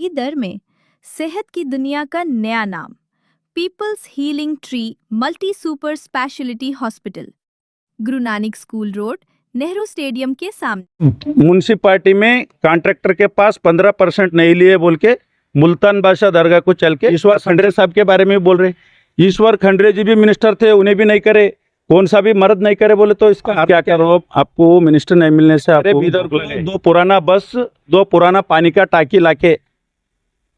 दर में सेहत की दुनिया का नया नाम people's healing tree multi super speciality hospital, Guru Nanak school road, Nehru stadium के सामने। म्यूनसिपालिटी में कॉन्ट्रैक्टर के पास 15% नहीं लिए बोल के मुल्तान बादशाह दरगाह को चल के ईश्वर खंडरे साहब के बारे में बोल रहे। ईश्वर खंडरे जी भी मिनिस्टर थे, उन्हें भी नहीं करे, कौन सा भी मर्द नहीं करे बोले तो इसका क्या करो। आपको मिनिस्टर नहीं मिलने से आपको बीदर को दो पुराना बस, दो पुराना पानी का टाकी लाके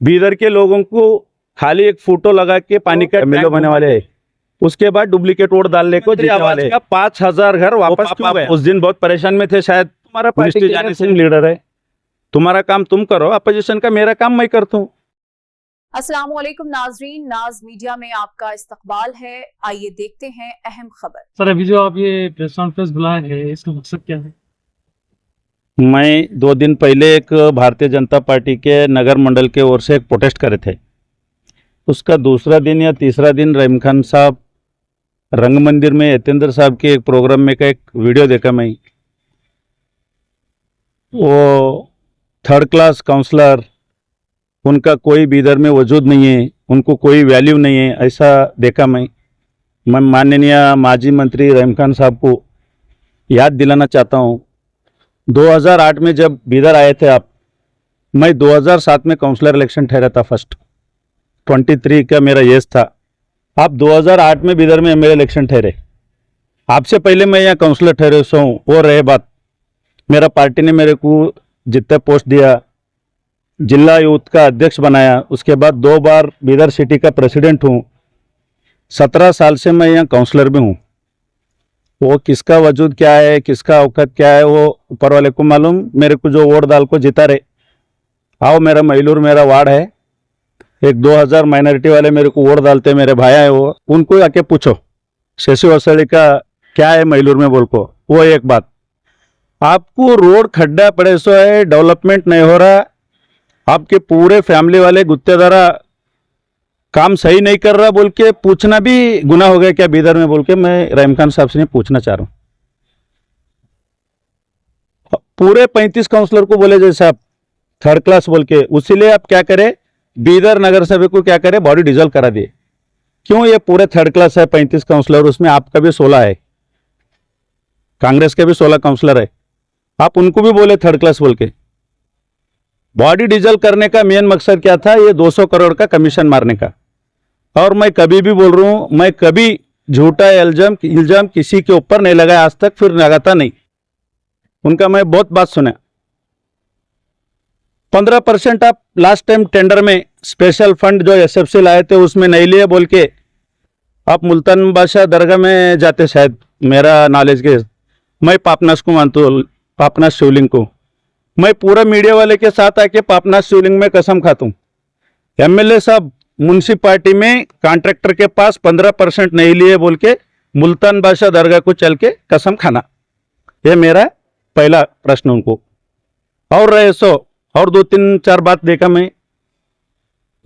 बीदर के लोगों को खाली एक फोटो लगा के पानी का मिलो बने वाले है। उसके बाद डुप्लीकेट वोट डालने को जीतने वाले 5,000 घर वापस क्यों गए? उस दिन बहुत परेशान में थे शायद। तुम्हारा पार्टी जाने से लीडर है, तुम्हारा काम तुम करो, अपोजिशन का मेरा काम मैं करता हूँ। अस्सलामुअलैकुम नाजरीन, नाज मीडिया में आपका इस्तकबाल है। आइए देखते हैं अहम खबर। सर, अभी जो आप ये प्रेस कॉन्फ्रेंस बुलाए हैं, इसका मकसद क्या है? मैं 2 दिन पहले एक भारतीय जनता पार्टी के नगर मंडल के ओर से एक प्रोटेस्ट करे थे। उसका दूसरा दिन या तीसरा दिन रहीम खान साहब रंग मंदिर में यतेंद्र साहब के एक प्रोग्राम में का एक वीडियो देखा मैं। वो 3rd क्लास काउंसलर, उनका कोई बीदर में वजूद नहीं है, उनको कोई वैल्यू नहीं है, ऐसा देखा मैं माननीय माजी मंत्री रहीम खान साहब को याद दिलाना चाहता हूँ। 2008 में जब बीदर आए थे आप, मैं 2007 में काउंसलर इलेक्शन ठहरा था, फर्स्ट 23 का मेरा एज था। आप 2008 में बीदर में एमएलए इलेक्शन ठहरे, आपसे पहले मैं यहाँ काउंसलर ठहरे सो हूँ। वो रहे बात, मेरा पार्टी ने मेरे को जितना पोस्ट दिया, जिला यूथ का अध्यक्ष बनाया, उसके बाद 2 बार बीदर सिटी का प्रेसिडेंट हूँ। 17 साल से मैं यहाँ काउंसलर भी हूँ। वो किसका वजूद क्या है, किसका औकात क्या है, वो ऊपर वाले को मालूम। मेरे को जो वोट डाल को जिता रहे, आओ मेरा महिलूर मेरा वार्ड है, एक 2000 माइनॉरिटी वाले मेरे को वोट डालते, मेरे भाई है वो, उनको आके पूछो शशि वसड़ी का क्या है महिलूर में बोल को। वो एक बात, आपको रोड खड्डा पड़े सो है, डेवलपमेंट नहीं हो रहा, आपके पूरे फैमिली वाले गुत्तेदारा काम सही नहीं कर रहा बोल के पूछना भी गुनाह हो गया क्या बीदर में बोल के मैं रहीम खान साहब से पूछना चाह रहा हूँ। पूरे 35 काउंसलर को बोले जैसे आप 3rd क्लास बोल के, उसीलिए आप क्या करें, बीदर नगर सभा को क्या करे, बॉडी डिजोल्व करा दिए। क्यों? ये पूरे 3rd क्लास है, 35 काउंसलर, उसमें आपका भी 16 है, कांग्रेस के भी 16 काउंसलर है, आप उनको भी बोले 3rd क्लास बोल के। बॉडी डिजोल्व करने का मेन मकसद क्या था? ये 200 करोड़ का कमीशन मारने का। और मैं कभी भी बोल रहा हूं, मैं कभी झूठा इल्जाम किसी के ऊपर नहीं लगाया आज तक, फिर लगाता नहीं। उनका मैं बहुत बात सुना। 15% आप लास्ट टाइम टेंडर में स्पेशल फंड जो एसएफसी लाए थे उसमें नहीं लिए बोल के आप मुल्तान बादशाह दरगाह में जाते, शायद मेरा नॉलेज के। मैं पापनास को मानता हूँ, पापनास शिवलिंग को। मैं पूरा मीडिया वाले के साथ आके पापनास शिवलिंग में कसम खाता हूँ, एमएलए साहब म्यूनसिपालिटी में कॉन्ट्रैक्टर के पास 15% नहीं लिए बोल के मुल्तान बादशाह दरगाह को चल के कसम खाना। ये मेरा पहला प्रश्न उनको। और रहे सो और 2-3-4 बात देखा मैं,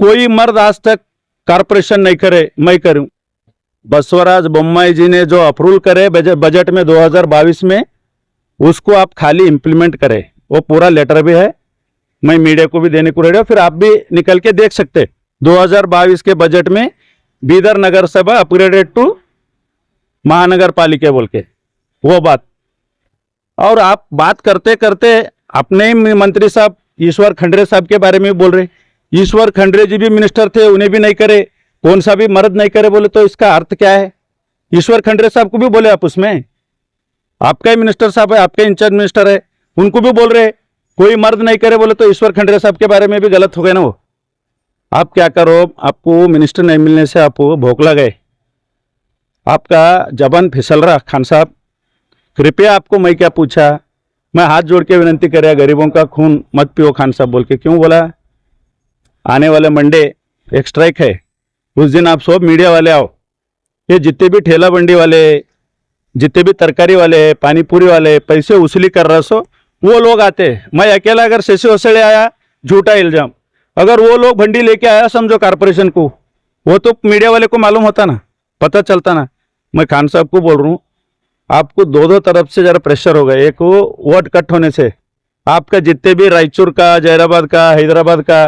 कोई मर्द आज तक कारपोरेशन नहीं करे, मैं करूं। बसवराज बोम्माई जी ने जो अप्रूवल करे बजट में 2022 में, उसको आप खाली इंप्लीमेंट करें। वो पूरा लेटर भी है, मैं मीडिया को भी देने को रेडी हूं, फिर आप भी निकल के देख सकते। 2022 के बजट में बीदर नगर सभा अपग्रेडेड टू महानगर पालिका बोल के वो बात। और आप बात करते करते अपने ही मंत्री साहब ईश्वर खंडरे साहब के बारे में बोल रहे। ईश्वर खंडरे जी भी मिनिस्टर थे, उन्हें भी नहीं करे, कौन सा भी मर्द नहीं करे बोले तो इसका अर्थ क्या है? ईश्वर खंडरे साहब को भी बोले आप, उसमें आपका ही मिनिस्टर साहब है, आपके इंचार्ज मिनिस्टर है, उनको भी बोल रहे कोई मर्द नहीं करे बोले तो ईश्वर खंडरे साहब के बारे में भी गलत हो गए ना वो। आप क्या करो, आपको मिनिस्टर नहीं मिलने से आप भोखला गए, आपका जबान फिसल रहा। खान साहब कृपया, आपको मैं क्या पूछा, मैं हाथ जोड़ के विनती कर रहा, गरीबों का खून मत पियो खान साहब बोल के। क्यों बोला? आने वाले मंडे एक स्ट्राइक है, उस दिन आप सब मीडिया वाले आओ। ये जितने भी ठेला बंडी वाले, जितने भी तरकारी वाले, पानीपुरी वाले पैसे वसूली कर रहा सो, वो लोग आते। मैं अकेला अगर शशि वसड़े आया, झूठा इल्जाम, अगर वो लोग भंडी लेके आया समझो कारपोरेशन को, वो तो मीडिया वाले को मालूम होता ना, पता चलता ना। मैं खान साहब को बोल रहा हूँ, आपको दो तरफ से जरा प्रेशर होगा। एक वो वोट कट होने से आपका जितने भी रायचूर का, जहराबाद का, हैदराबाद का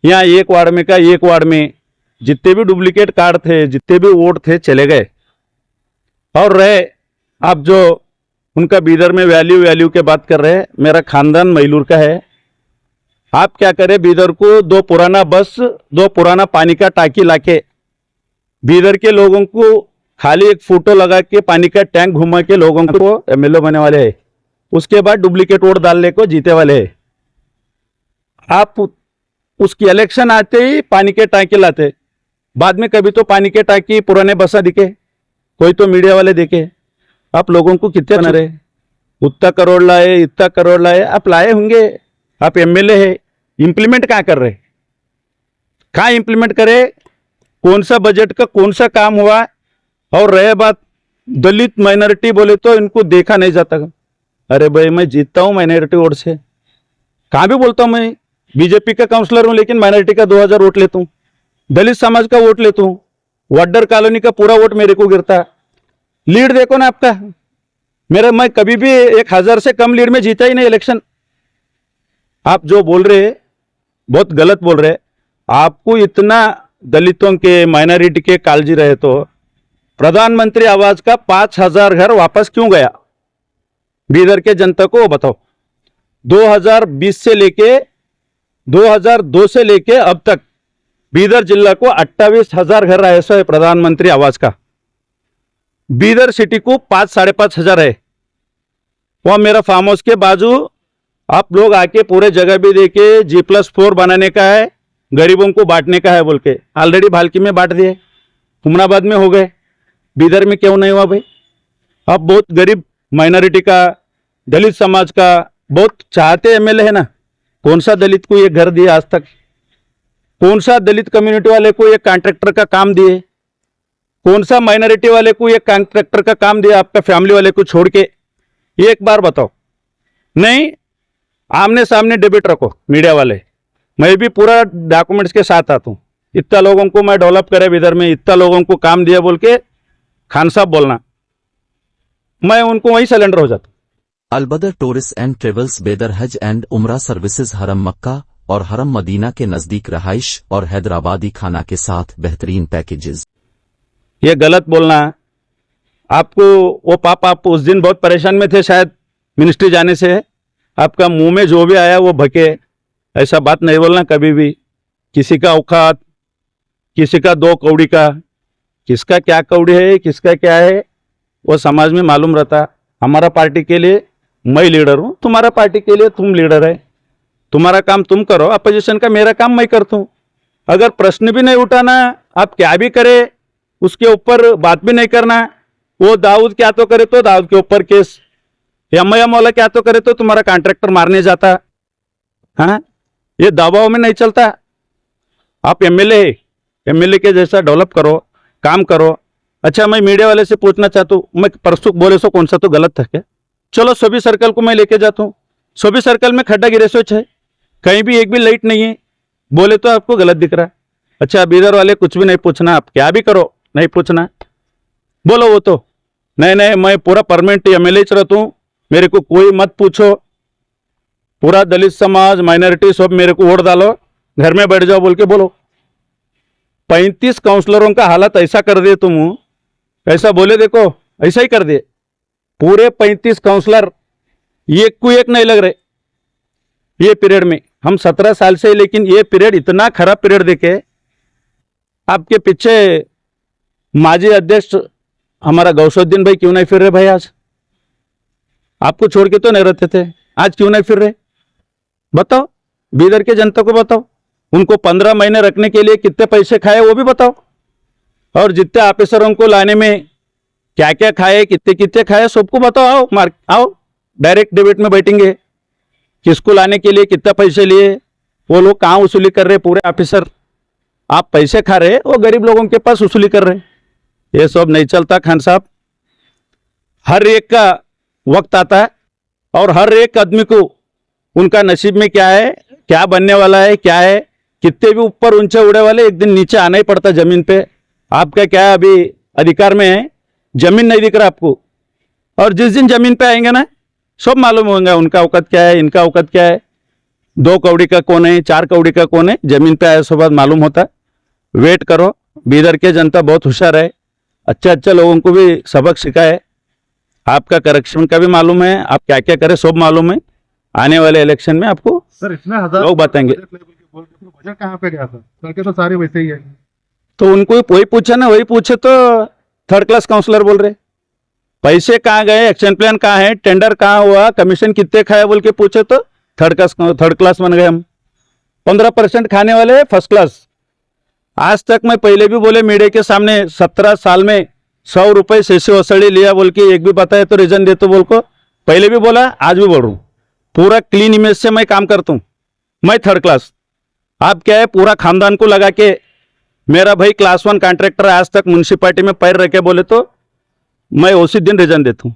यहाँ एक वार्ड में का एक वार्ड में जितने भी डुप्लीकेट कार्ड थे, जितने भी वोट थे, चले गए। और रहे आप जो उनका बीदर में वैल्यू के बात कर रहे हैं, मेरा खानदान मैलूर का है। आप क्या करें, बीदर को 2 पुराना बस, 2 पुराना पानी का टाकी लाके बीदर के लोगों को खाली एक फोटो लगा के पानी का टैंक घुमा के लोगों को एमएलए बनने वाले हैं। उसके बाद डुप्लीकेट वोट डालने को जीते वाले हैं। आप उसकी इलेक्शन आते ही पानी के टांके लाते, बाद में कभी तो पानी के टांकी पुराने बसा दिखे, कोई तो मीडिया वाले देखे। आप लोगों को कितने बना रहे, उतना करोड़ लाए, इतना करोड़ लाए, आप लाए होंगे, आप एमएलए है, इंप्लीमेंट कहाँ कर रहे, कहाँ इंप्लीमेंट करे, कौन सा बजट का कौन सा काम हुआ। और रहे बात दलित माइनॉरिटी, बोले तो इनको देखा नहीं जाता। अरे भाई मैं जीतता हूँ माइनॉरिटी वोट से, कहाँ भी बोलता हूँ मैं बीजेपी का काउंसलर हूँ, लेकिन माइनॉरिटी का 2000 वोट लेता हूँ, दलित समाज का वोट लेता हूँ, वाडर कॉलोनी का पूरा वोट मेरे को गिरता। लीड देखो ना आपका, मैं कभी भी 1000 से कम लीड में जीता ही नहीं इलेक्शन। आप जो बोल रहे बहुत गलत बोल रहे। आपको इतना दलितों के माइनॉरिटी के कालजी रहे तो प्रधानमंत्री आवास का 5000 घर वापस क्यों गया बीदर के जनता को, वो बताओ। 2020 से लेके 2002 से लेके अब तक बीदर जिला को 28,000 घर ऐसा है प्रधानमंत्री आवास का। बीदर सिटी को 5 साढ़े 5 हजार है। वह मेरा फार्म हाउस के बाजू आप लोग आके पूरे जगह भी देखे, G+4 बनाने का है, गरीबों को बांटने का है बोल के ऑलरेडी भालकी में बांट दिए, हुमनाबाद में हो गए, बीदर में क्यों नहीं हुआ भाई। अब बहुत गरीब माइनॉरिटी का, दलित समाज का बहुत चाहते एमएलए है ना। कौन सा दलित को ये घर दिया आज तक, कौन सा दलित कम्युनिटी वाले को ये कॉन्ट्रैक्टर का काम दिए, कौन सा माइनॉरिटी वाले को ये कॉन्ट्रैक्टर का काम दिया, आपका फैमिली वाले को छोड़ के, एक बार बताओ। नहीं, आमने सामने डिबेट रखो मीडिया वाले, मैं भी पूरा डॉक्यूमेंट्स के साथ आता हूँ। इतना लोगों को मैं डेवलप करे इधर में, इतना लोगों को काम दिया बोल के खान साहब बोलना, मैं उनको वहीं सिलेंडर हो जाता। अलबदर टूरिस्ट एंड ट्रेवल्स बेदर हज एंड उमरा सर्विसेज हरम मक्का और हरम मदीना के नजदीक रहाइश और हैदराबादी खाना के साथ बेहतरीन पैकेजेस। ये गलत बोलना। आपको वो पापा, आप उस दिन बहुत परेशान में थे शायद मिनिस्ट्री जाने से, आपका मुंह में जो भी आया वो भके, ऐसा बात नहीं बोलना कभी भी। किसी का औकात, किसी का 2 कौड़ी का, किसका क्या कौड़ी है, किसका क्या है, वो समाज में मालूम रहता। हमारा पार्टी के लिए मैं लीडर हूँ, तुम्हारा पार्टी के लिए तुम लीडर है। तुम्हारा काम तुम करो, अपोजिशन का मेरा काम मैं करता हूँ। अगर प्रश्न भी नहीं उठाना, आप क्या भी करे उसके ऊपर बात भी नहीं करना। वो दाऊद क्या तो करे तो दाऊद के ऊपर केस, एमआईएम वाला क्या तो करे तो तुम्हारा कॉन्ट्रैक्टर मारने जाता। हाँ, ये दबाव में नहीं चलता। आप एमएलए है, एमएलए के जैसा डेवलप करो, काम करो। अच्छा, मैं मीडिया वाले से पूछना चाहता हूँ, मैं परसों बोले सो कौन सा तो गलत था क्या? चलो सभी सर्कल को मैं लेके जाता हूँ, सभी सर्कल में खड्डा गिरे सोच है, कहीं भी एक भी लाइट नहीं है, बोले तो आपको गलत दिख रहा है। अच्छा, बीदर वाले कुछ भी नहीं पूछना, आप क्या भी करो नहीं पूछना, बोलो वो तो नहीं, मैं पूरा परमानेंट एमएलए रहता हूँ, मेरे को कोई मत पूछो, पूरा दलित समाज माइनॉरिटी सब मेरे को वोट डालो, घर में बैठ जाओ बोल के बोलो। 35 काउंसलरों का हालत ऐसा कर दिए तुम, ऐसा बोले देखो, ऐसा ही कर दिए। पूरे 35 काउंसलर एक को एक नहीं लग रहे ये पीरियड में। हम 17 साल से, लेकिन ये पीरियड इतना खराब पीरियड देखे। आपके पीछे माजी अध्यक्ष हमारा गौसुद्दीन भाई क्यों नहीं फिर रहे भाई? आज आपको छोड़ के तो नहीं रहते थे, आज क्यों नहीं फिर रहे? बताओ, बीदर के जनता को बताओ। उनको 15 महीने रखने के लिए कितने पैसे खाए वो भी बताओ, और जितने ऑफिसरों को लाने में क्या क्या खाए, कितने कितने खाए, सबको बताओ। आओ डायरेक्ट डिबेट में बैठेंगे, किसको लाने के लिए कितना पैसे लिए, वो लोग कहाँ वसूली कर रहे, पूरे ऑफिसर। आप पैसे खा रहे, वो गरीब लोगों के पास वसूली कर रहे। ये सब नहीं चलता खान साहब। हर एक का वक्त आता है, और हर एक आदमी को उनका नसीब में क्या है, क्या बनने वाला है, क्या है। कितने भी ऊपर ऊंचे उड़े वाले एक दिन नीचे आना ही पड़ता जमीन पे। आपका क्या है, अभी अधिकार में है, जमीन नहीं दिख रहा आपको, और जिस दिन जमीन पे आएंगे ना सब मालूम होगा उनका औकात क्या है, इनका औकात क्या है। 2 कौड़ी का कौन है, 4 कौड़ी का कौन है, जमीन पे आए सो बाद मालूम होता है। वेट करो, बीदर के जनता बहुत होशियार है, अच्छे अच्छे लोगों को भी सबक सिखाए, आपका करप्शन का भी मालूम है, आप क्या क्या करें सब मालूम है। आने वाले इलेक्शन में आपको सर इतने हजार लोग बताएंगे। बजट कहाँ पे गया था? सड़कें तो सारे वैसे ही है। तो उनको वही पूछा ना, वही पूछे तो थर्ड क्लास काउंसलर बोल रहे। पैसे कहाँ गए, एक्शन प्लान कहाँ है, टेंडर कहाँ हुआ, कमीशन कितने खाया बोल के पूछे तो थर्ड क्लास बन गए हम। 15% खाने वाले फर्स्ट क्लास। आज तक मैं पहले भी बोले मीडिया के सामने, 17 साल में 100 रुपए से वसूली लिया बोल के एक भी बताए तो रीजन दे तो बोल को, पहले भी बोला आज भी बोल रहा हूँ, पूरा क्लीन इमेज से मैं काम करता हूँ। मैं थर्ड क्लास, आप क्या है पूरा खानदान को लगा के, मेरा भाई क्लास 1 कॉन्ट्रैक्टर आज तक म्यूनसिपालिटी में पैर रखे बोले तो मैं उसी दिन रीजन देता हूँ।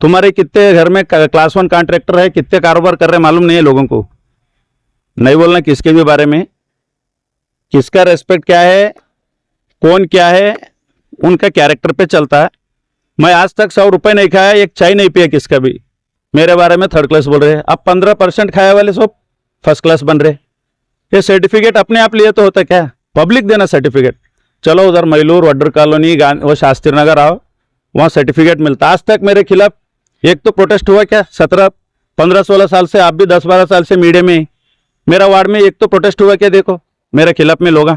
तुम्हारे कितने घर में क्लास 1 कॉन्ट्रैक्टर है, कितने कारोबार कर रहे मालूम नहीं है लोगों को। नहीं बोलना किसके भी बारे में, किसका रेस्पेक्ट क्या है, कौन क्या है, उनका कैरेक्टर पे चलता है। मैं आज तक 100 रुपए नहीं खाया, एक चाय नहीं पिया किसका भी। मेरे बारे में थर्ड क्लास बोल रहे हैं। अब 15% खाया वाले सब फर्स्ट क्लास बन रहे। ये सर्टिफिकेट अपने आप लिए तो होता क्या, पब्लिक देना सर्टिफिकेट। चलो उधर मैलूर, वड्डर कॉलोनी, वो शास्त्री नगर आओ, वहाँ सर्टिफिकेट मिलता। आज तक मेरे खिलाफ एक तो प्रोटेस्ट हुआ क्या, 17, 15, 16 साल से, आप भी 10, 12 साल से मीडिया में, मेरा वार्ड में एक तो प्रोटेस्ट हुआ क्या देखो मेरे खिलाफ में लोग।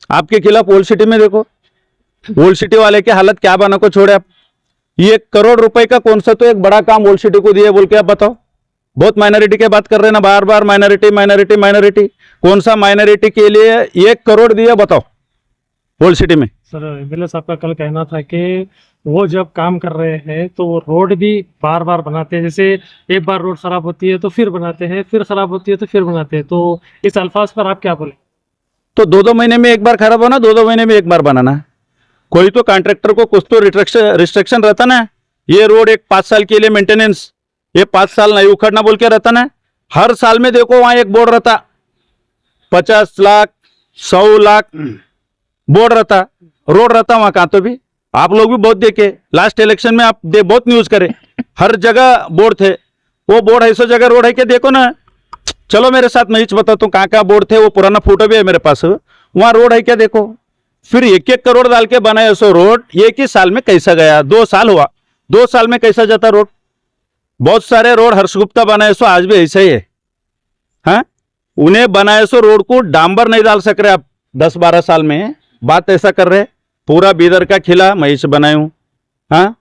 आपके खिलाफ ओल्ड सिटी में देखो, ओल्ड सिटी वाले की हालत क्या बना को छोड़े आप। 1 करोड़ रुपए का कौन सा तो एक बड़ा काम ओल्ड सिटी को दिए बोल के आप बताओ। बहुत माइनॉरिटी की बात कर रहे हैं ना, बार बार माइनॉरिटी माइनॉरिटी माइनॉरिटी। कौन सा माइनॉरिटी के लिए 1 करोड़ दिया बताओ ओल्ड सिटी में। सर एमएलए साहब का कल कहना था कि वो जब काम कर रहे हैं तो वो रोड भी बार बार बनाते हैं, जैसे एक बार रोड खराब होती है तो फिर बनाते हैं, फिर खराब होती है तो फिर बनाते हैं। तो इस अल्फाज पर आप क्या बोले? तो 2-2 महीने में एक बार खराब होना, 2-2 महीने में एक बार बनाना। कोई तो कॉन्ट्रैक्टर को कुछ तो रिस्ट्रिक्शन रहता ना, ये रोड एक 5 साल के लिए मेंटेनेंस, ये 5 साल नहीं उखड़ना बोल के रहता ना। हर साल में देखो वहां एक बोर्ड रहता, 50 लाख 100 लाख बोर्ड रहता, रोड रहता वहां। कहां तो भी आप लोग भी बहुत देखे, लास्ट इलेक्शन में आप बहुत न्यूज करे, हर जगह बोर्ड थे। वो बोर्ड ऐसा जगह रोड है क्या देखो ना, चलो मेरे साथ मैं बताता हूँ कहाँ कहाँ बोर्ड थे, वो पुराना फोटो भी है मेरे पास, वहां रोड है क्या देखो। फिर 1-1 करोड़ डाल के बनाए सो रोड, एक ही साल में कैसा गया, 2 साल हुआ, 2 साल में कैसा जाता रोड। बहुत सारे रोड हर्षगुप्ता बनाए सो आज भी ऐसा ही है। हाँ, उन्हें बनाए सो रोड को डांबर नहीं डाल सक रहे आप 10-12 साल में, बात ऐसा कर रहे। पूरा बीदर का खिला महीच बनाए हूँ, हाँ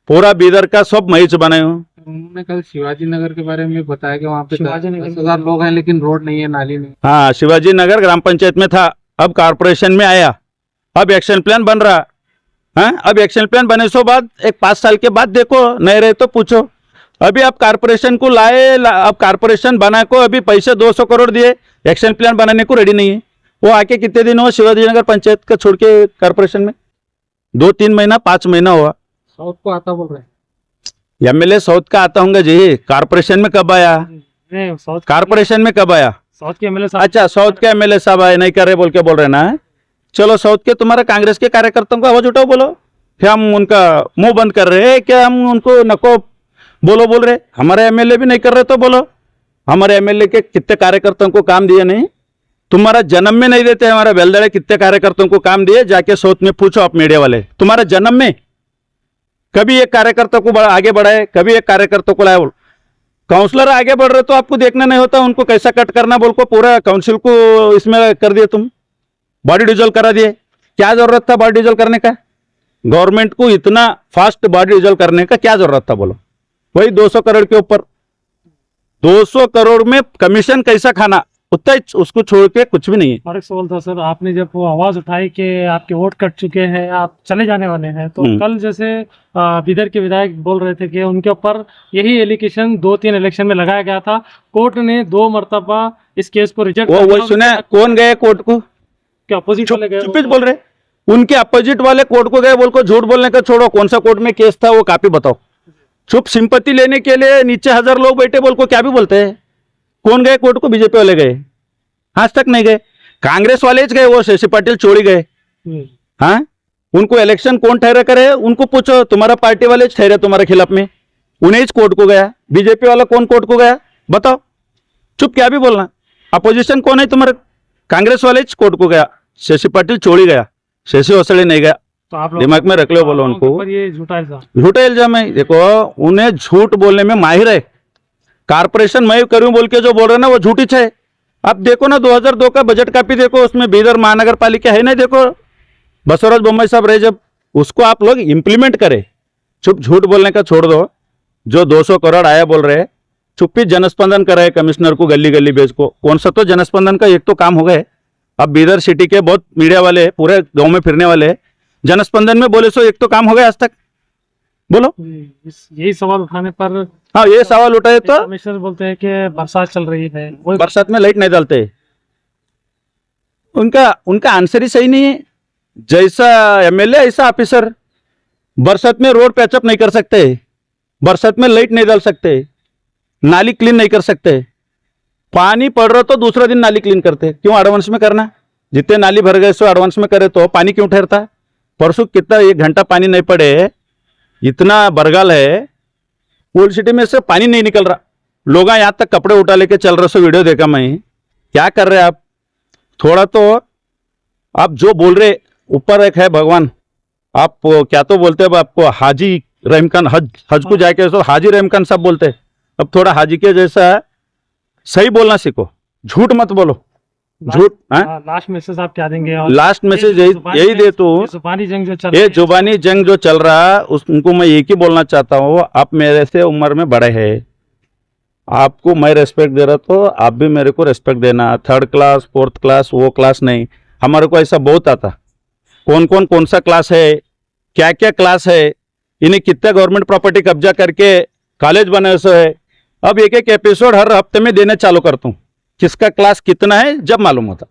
पूरा बीदर का सब महीच बनाए हूँ। उन्होंने कल शिवाजी नगर के बारे में बताया कि वहाँ पे शिवाजी नगर 10,000 लोग हैं लेकिन रोड नहीं है, नाली नहीं। हाँ, शिवाजी नगर ग्राम पंचायत में था, अब कारपोरेशन में आया, अब एक्शन प्लान बन रहा। हाँ, अब एक्शन प्लान बने सो बाद एक 5 साल के बाद देखो, नहीं रहे तो पूछो। अभी आप कारपोरेशन को लाए, अब कारपोरेशन बना को अभी पैसे 200 करोड़ दिए, एक्शन प्लान बनाने को रेडी नहीं है। वो आके कितने दिन हुआ शिवाजी नगर पंचायत का छोड़ के कारपोरेशन में, 2-3 महीना 5 महीना हुआ। साउथ को आता बोल रहे हैं। एमएलए साउथ का आता होगा जी, कारपोरेशन में कब आया, नहीं, साउथ कारपोरेशन में कब आया? साउथ के एमएलए साहब। अच्छा, साउथ के एमएलए साहब आए नहीं कर रहे बोल के बोल रहे ना। चलो साउथ के तुम्हारा कांग्रेस के कार्यकर्ताओं को आवाज उठाओ, बोलो क्या हम उनका मुंह बंद कर रहे हैं, क्या हम उनको नको बोलो बोल रहे। हमारे एमएलए भी नहीं कर रहे तो बोलो, हमारे एमएलए के कितने कार्यकर्ताओं को काम दिए नहीं, तुम्हारा जन्म में नहीं देते। हमारा बेलदड़े कितने कार्यकर्ताओं को काम दिए, जाके साउथ में पूछो आप मीडिया वाले, तुम्हारा जन्म में कभी एक कार्यकर्ता को आगे बढ़ाए, कभी एक कार्यकर्ता को लाए। काउंसलर आगे बढ़ रहे तो आपको देखना नहीं होता उनको कैसा कट करना बोल को, पूरा काउंसिल को इसमें कर दिए तुम, बॉडी डिजोल्व करा दिए। क्या जरूरत था बॉडी डिजोल्व करने का? गवर्नमेंट को इतना फास्ट बॉडी डिजोल्व करने का क्या जरूरत था बोलो? वही 200 करोड़ के ऊपर, 200 करोड़ में कमीशन कैसा खाना, उतना ही उसको छोड़ के कुछ भी नहीं है। और एक सवाल था सर, आपने जब वो आवाज उठाई कि आपके वोट कट चुके हैं, आप चले जाने वाले हैं, तो कल जैसे बीदर के विधायक बोल रहे थे कि उनके ऊपर यही एलिगेशन 2-3 इलेक्शन में लगाया गया था, कोर्ट ने 2 मरतबा इस केस को रिजेक्ट वो वही सुना, कौन गए कोर्ट को? क्या अपोजिट वाले गए? चुप बोल रहे, उनके अपोजिट वाले कोर्ट को गए बोल को, झूठ बोलने का छोड़ो। कौन सा कोर्ट में केस था वो कापी बताओ। चुप सिंपत्ति लेने के लिए नीचे 1000 लोग बैठे बोल को क्या भी बोलते हैं। कौन गए कोर्ट को? बीजेपी वाले गए, आज तक नहीं गए। कांग्रेस वाले गए, वो शशि पाटिल चोरी गए। हाँ, उनको इलेक्शन कौन ठहरा करे उनको पूछो, तुम्हारा पार्टी वाले ठहरे तुम्हारे खिलाफ में, उन्हें कोर्ट को गया। बीजेपी वाला कौन कोर्ट को गया बताओ? चुप क्या भी बोलना। अपोजिशन कौन है तुम्हारे? कांग्रेस वाले कोर्ट को गया, शशि पाटिल छोड़ी गया, शशि ओसड़े नहीं गया। तो आप लोग दिमाग में रख लो, बोलो उनको। पर ये झूठा इल्जाम। झूठा इल्जाम है। देखो उन्हें झूठ बोलने में माहिर है। कारपोरेशन मैं करूं बोल के जो बोल रहे हैं ना वो झूठी है। आप देखो ना 2002 का बजट कापी देखो, उसमें बीदर महानगर पालिका है ना, देखो बसवराज बोम्मई साहब रहे जब, उसको आप लोग इंप्लीमेंट करें। चुप झूठ बोलने का छोड़ दो। जो 200 करोड़ आया बोल रहे, चुप्पी जनस्पंदन कराए कमिश्नर को, गली गली बेच को। कौन सा तो जनस्पंदन का एक तो काम हो गए। अब बीदर सिटी के बहुत मीडिया वाले पूरे गांव में फिरने वाले जनस्पंदन में बोले सो एक तो काम हो गया आज तक, बोलो। यही सवाल उठाने पर हाँ ये सवाल उठाए तो कमिश्नर बोलते हैं कि बरसात चल रही है, वही बरसात में लाइट नहीं डालते। उनका आंसर ही सही नहीं है। जैसा एमएलए ऐसा ऑफिसर। बरसात में रोड पैचअप नहीं कर सकते, बरसात में लाइट नहीं डाल सकते, नाली क्लीन नहीं कर सकते। पानी पड़ रहा तो दूसरा दिन नाली क्लीन करते, क्यों एडवांस में करना? जितने नाली भर गए सो एडवांस में करे तो पानी क्यों ठहरता? परसों कितना 1 घंटा पानी नहीं पड़े, इतना बरगाल है ओल्ड सिटी में से पानी नहीं निकल रहा। लोग यहाँ तक कपड़े उठा लेके चल रहे, सो वीडियो देखा मैं। क्या कर रहे आप? थोड़ा तो आप जो बोल रहे, ऊपर एक है भगवान, आप क्या तो बोलते हैं आपको हाजी रहीम खान, हज को जाके सो हाजी रहीम खान सब बोलते। अब थोड़ा हाजी के जैसा सही बोलना सीखो, झूठ मत बोलो। झूठ लास्ट मैसेज आप क्या देंगे? और लास्ट मैसेज यही दे तो, जुबानी जंग जो चल ये जुबानी जंग जो चल रहा उनको मैं एक ही बोलना चाहता हूँ। आप मेरे से उम्र में बड़े हैं, आपको मैं रेस्पेक्ट दे रहा तो आप भी मेरे को रेस्पेक्ट देना। 3rd क्लास 4th क्लास वो क्लास नहीं, हमारे को ऐसा बहुत आता। कौन सा क्लास है, क्या क्या क्लास है, इन्हें कितना गवर्नमेंट प्रॉपर्टी कब्जा करके कॉलेज बनाए सो है। अब एक एपिसोड हर हफ्ते में देने चालू करता हूँ, किसका क्लास कितना है जब मालूम होता।